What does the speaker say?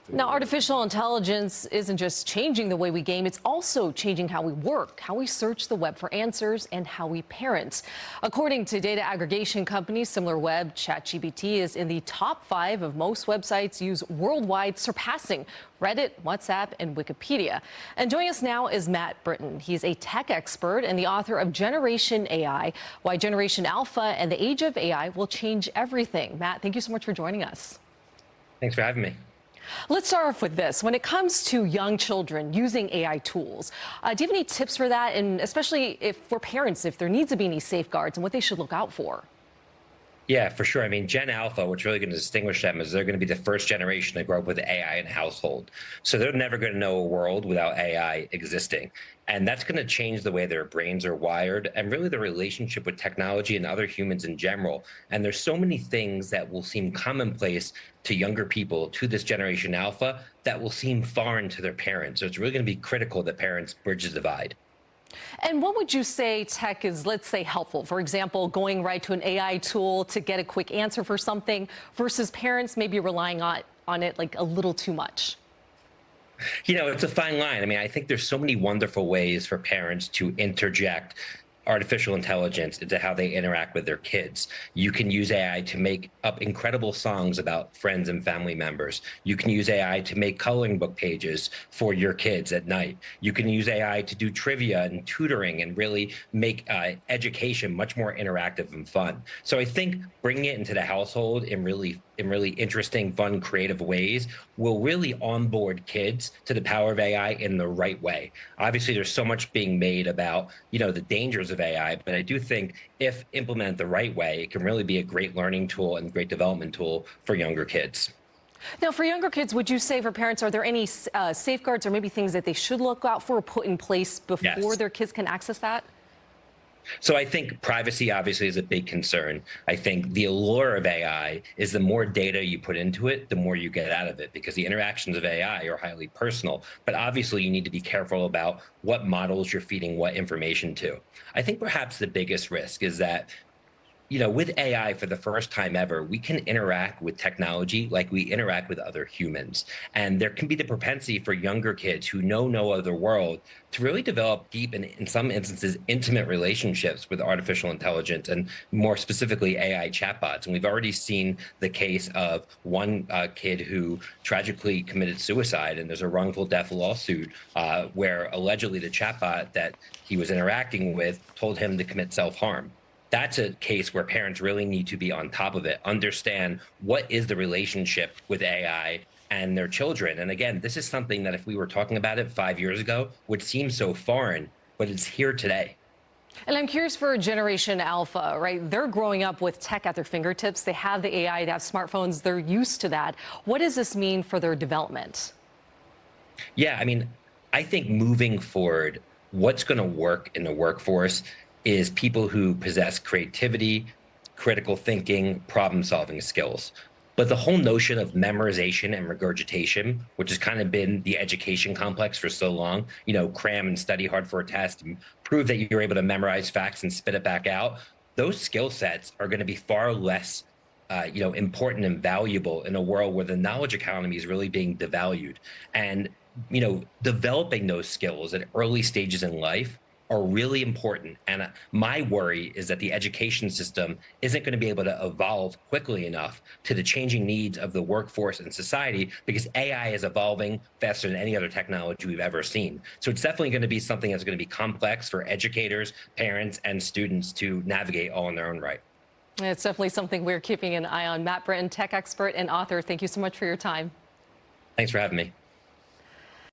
Now, artificial intelligence isn't just changing the way we game, it's also changing how we work, how we search the web for answers, and how we parent. According to data aggregation company SimilarWeb, ChatGPT is in the top 5 of most websites used worldwide, surpassing Reddit, WhatsApp, and Wikipedia. And joining us now is Matt Britton. He's a tech expert and the author of Generation AI, Why Generation Alpha and the Age of AI Will Change Everything. Matt, thank you so much for joining us. Thanks for having me. Let's start off with this. When it comes to young children using AI tools, do you have any tips for that? And especially if for parents, if there needs to be any safeguards and what they should look out for? Yeah, for sure. I mean, Gen Alpha, what's really going to distinguish them is they're going to be the first generation to grow up with AI in household. So they're never going to know a world without AI existing. And that's going to change the way their brains are wired and really the relationship with technology and other humans in general. And there's so many things that will seem commonplace to younger people, to this Generation Alpha, that will seem foreign to their parents. So it's really going to be critical that parents bridge the divide. And what would you say tech is, let's say, helpful? For example, going right to an AI tool to get a quick answer for something versus parents maybe relying on it like a little too much? You know, it's a fine line. I mean, I think there's so many wonderful ways for parents to interject artificial intelligence into how they interact with their kids. You can use AI to make up incredible songs about friends and family members. You can use AI to make coloring book pages for your kids at night. You can use AI to do trivia and tutoring and really make education much more interactive and fun. So I think bringing it into the household in really interesting, fun, creative ways will really onboard kids to the power of AI in the right way. Obviously, there's so much being made about, the dangers of AI, but I do think if implemented the right way, it can really be a great learning tool and great development tool for younger kids. Now, for younger kids, would you say for parents, are there any safeguards or maybe things that they should look out for or put in place before Yes. their kids can access that? So I think privacy obviously is a big concern. I think the allure of AI is the more data you put into it, the more you get out of it, because the interactions of AI are highly personal. But obviously you need to be careful about what models you're feeding what information to. I think perhaps the biggest risk is that with AI for the first time ever, we can interact with technology like we interact with other humans. And there can be the propensity for younger kids who know no other world to really develop deep and, in some instances, intimate relationships with artificial intelligence and more specifically AI chatbots. And we've already seen the case of one kid who tragically committed suicide, and there's a wrongful death lawsuit where allegedly the chatbot that he was interacting with told him to commit self-harm. That's a case where parents really need to be on top of it, understand what is the relationship with AI and their children. And again, this is something that if we were talking about it 5 years ago, would seem so foreign, but it's here today. And I'm curious for Generation Alpha, right? They're growing up with tech at their fingertips. They have the AI, they have smartphones, they're used to that. What does this mean for their development? Yeah, I mean, I think moving forward, what's going to work in the workforce is people who possess creativity, critical thinking, problem-solving skills. But the whole notion of memorization and regurgitation, which has kind of been the education complex for so long, cram and study hard for a test and prove that you're able to memorize facts and spit it back out, those skill sets are going to be far less important and valuable in a world where the knowledge economy is really being devalued. And, developing those skills at early stages in life are really important. And my worry is that the education system isn't going to be able to evolve quickly enough to the changing needs of the workforce and society because AI is evolving faster than any other technology we've ever seen. So it's definitely going to be something that's going to be complex for educators, parents, and students to navigate all in their own right. It's definitely something we're keeping an eye on. Matt Britton, tech expert and author, thank you so much for your time. Thanks for having me.